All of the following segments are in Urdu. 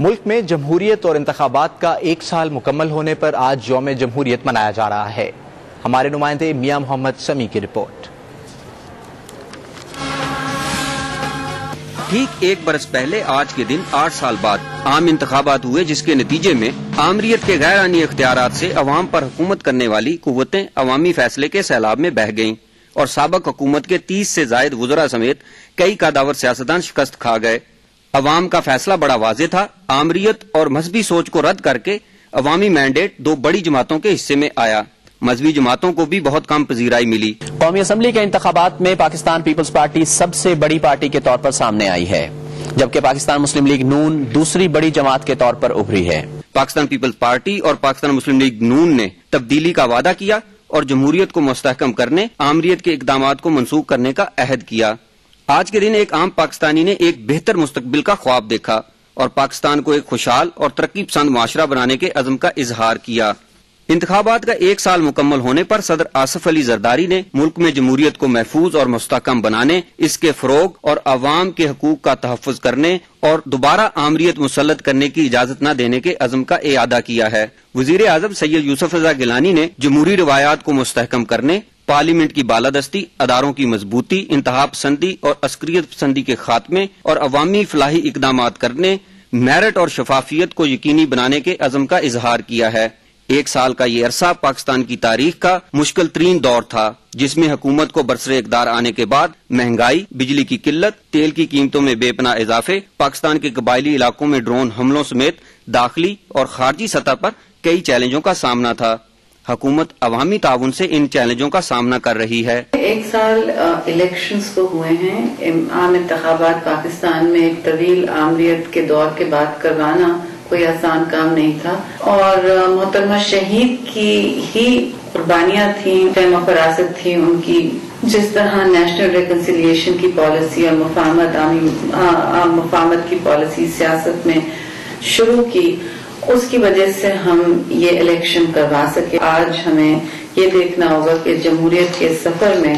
ملک میں جمہوریت اور انتخابات کا 1 سال مکمل ہونے پر آج یوم جمہوریت منایا جا رہا ہے۔ ہمارے نمائندے میاں محمد سمی کی رپورٹ۔ ٹھیک 1 برس پہلے آج کے دن 8 سال بعد عام انتخابات ہوئے، جس کے نتیجے میں آمریت کے غیر آئینی اختیارات سے عوام پر حکومت کرنے والی قوتیں عوامی فیصلے کے سیلاب میں بہہ گئیں اور سابق حکومت کے 30 سے زائد وزراء سمیت کئی قادر سیاستدان شکست کھا گئے۔ عوام کا فیصلہ بڑا واضح تھا، آمریت اور مذہبی سوچ کو رد کر کے عوامی مینڈیٹ 2 بڑی جماعتوں کے حصے میں آیا۔ مذہبی جماعتوں کو بھی بہت کم پذیرائی ملی۔ قومی اسمبلی کے انتخابات میں پاکستان پیپلز پارٹی سب سے بڑی پارٹی کے طور پر سامنے آئی ہے، جبکہ پاکستان مسلم لیگ نون دوسری بڑی جماعت کے طور پر ابھری ہے۔ پاکستان پیپلز پارٹی اور پاکستان مسلم لیگ نون نے تبدیلی کا وعدہ کیا اور جمہوریت کو مستحکم کرنے، آمریت کے اقدامات کو منسوخ کرنے کا عہد کیا۔ آج کے دن ایک عام پاکستانی نے ایک بہتر مستقبل کا خواب دیکھا اور پاکستان کو ایک خوشحال اور ترقی پسند معاشرہ بنانے کے عزم کا اظہار کیا۔ انتخابات کا 1 سال مکمل ہونے پر صدر آصف علی زرداری نے ملک میں جمہوریت کو محفوظ اور مستحکم بنانے، اس کے فروغ اور عوام کے حقوق کا تحفظ کرنے اور دوبارہ آمریت مسلط کرنے کی اجازت نہ دینے کے عزم کا اعادہ کیا ہے۔ وزیر اعظم سید یوسف رضا گیلانی نے جمہوری روایات کو مستحکم کرنے، پارلیمنٹ کی بالادستی، اداروں کی مضبوطی، انتہا پسندی اور عسکریت پسندی کے خاتمے اور عوامی فلاحی اقدامات کرنے، میرٹ اور شفافیت کو یقینی بنانے کے عزم کا اظہار کیا ہے۔ 1 سال کا یہ عرصہ پاکستان کی تاریخ کا مشکل ترین دور تھا، جس میں حکومت کو برسر اقتدار آنے کے بعد مہنگائی، بجلی کی قلت، تیل کی قیمتوں میں بے پناہ اضافے، پاکستان کے قبائلی علاقوں میں ڈرون حملوں سمیت داخلی اور خارجی سطح پر کئی چیلنجوں کا سامنا تھا۔ حکومت عوامی تعاون سے ان چیلنجوں کا سامنا کر رہی ہے۔ 1 سال الیکشنز کو ہوئے ہیں۔ عام انتخابات پاکستان میں ایک طویل آمریت کے دور کے بعد کروانا کوئی آسان کام نہیں تھا، اور محترمہ شہید کی ہی قربانیاں تھیں، فہم و فراست تھی ان کی۔ جس طرح نیشنل ریکنسیلیشن کی پالیسی اور مفاہمت کی پالیسی سیاست میں شروع کی، اس کی وجہ سے ہم یہ الیکشن کروا سکے۔ آج ہمیں یہ دیکھنا ہوگا کہ جمہوریت کے سفر میں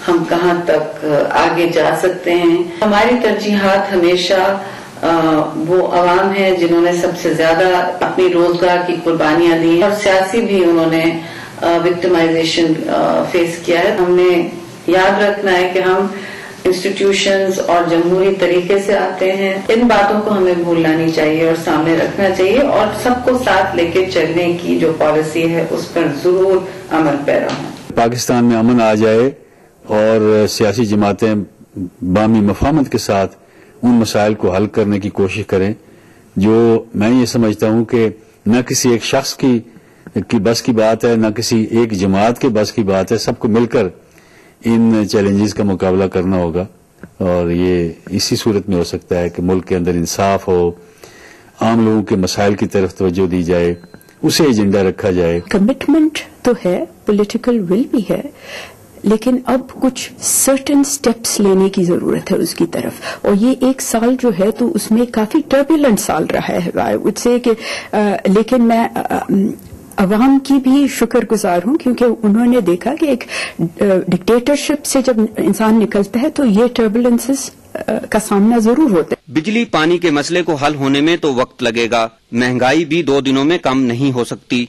ہم کہاں تک آگے جا سکتے ہیں۔ ہماری ترجیحات ہمیشہ وہ عوام ہیں جنہوں نے سب سے زیادہ اپنی روزگار کی قربانیاں دی، اور سیاسی بھی انہوں نے وکٹمائزیشن فیس کیا ہے۔ ہم نے یاد رکھنا ہے کہ ہم انسٹیٹیوشنز اور جمہوری طریقے سے آتے ہیں۔ ان باتوں کو ہمیں بھولنا نہیں چاہیے اور سامنے رکھنا چاہیے، اور سب کو ساتھ لے کے چلنے کی جو پالیسی ہے اس پر ضرور عمل پیرا ہوں۔ پاکستان میں امن آ جائے اور سیاسی جماعتیں باہمی مفاہمت کے ساتھ ان مسائل کو حل کرنے کی کوشش کریں، جو میں یہ سمجھتا ہوں کہ نہ کسی ایک شخص کی بس کی بات ہے، نہ کسی ایک جماعت کے بس کی بات ہے، سب کو مل کر ان چیلنجز کا مقابلہ کرنا ہوگا، اور یہ اسی صورت میں ہو سکتا ہے کہ ملک کے اندر انصاف ہو، عام لوگوں کے مسائل کی طرف توجہ دی جائے، اسے ایجنڈا رکھا جائے۔ کمٹمنٹ تو ہے، پولیٹیکل ول بھی ہے، لیکن اب کچھ سرٹن سٹیپس لینے کی ضرورت ہے اس کی طرف، اور یہ 1 سال جو ہے تو اس میں کافی ٹربیولنٹ سال رہا ہے آئی وڈ سے کہ لیکن میں عوام کی بھی شکر گزار ہوں، کیونکہ انہوں نے دیکھا کہ ایک ڈکٹیٹرشپ سے جب انسان نکلتا ہے تو یہ ٹربولنسز کا سامنا ضرور ہوتا ہے۔ بجلی پانی کے مسئلے کو حل ہونے میں تو وقت لگے گا، مہنگائی بھی 2 دنوں میں کم نہیں ہو سکتی۔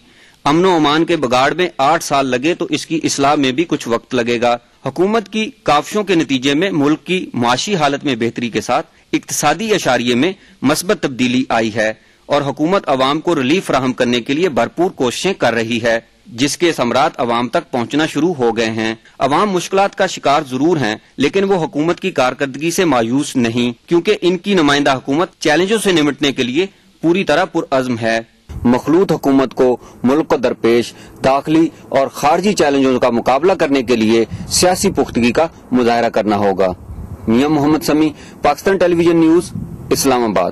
امن و امان کے بگاڑ میں 8 سال لگے تو اس کی اصلاح میں بھی کچھ وقت لگے گا۔ حکومت کی کاوشوں کے نتیجے میں ملک کی معاشی حالت میں بہتری کے ساتھ اقتصادی اشاریے میں مثبت تبدیلی آئی ہے، اور حکومت عوام کو ریلیف فراہم کرنے کے لیے بھرپور کوششیں کر رہی ہے، جس کے ثمرات عوام تک پہنچنا شروع ہو گئے ہیں۔ عوام مشکلات کا شکار ضرور ہیں، لیکن وہ حکومت کی کارکردگی سے مایوس نہیں، کیونکہ ان کی نمائندہ حکومت چیلنجوں سے نمٹنے کے لیے پوری طرح پرعزم ہے۔ مخلوط حکومت کو ملک کو درپیش داخلی اور خارجی چیلنجوں کا مقابلہ کرنے کے لیے سیاسی پختگی کا مظاہرہ کرنا ہوگا۔ میاں محمد سمی، پاکستان ٹیلی ویژن نیوز، اسلام آباد۔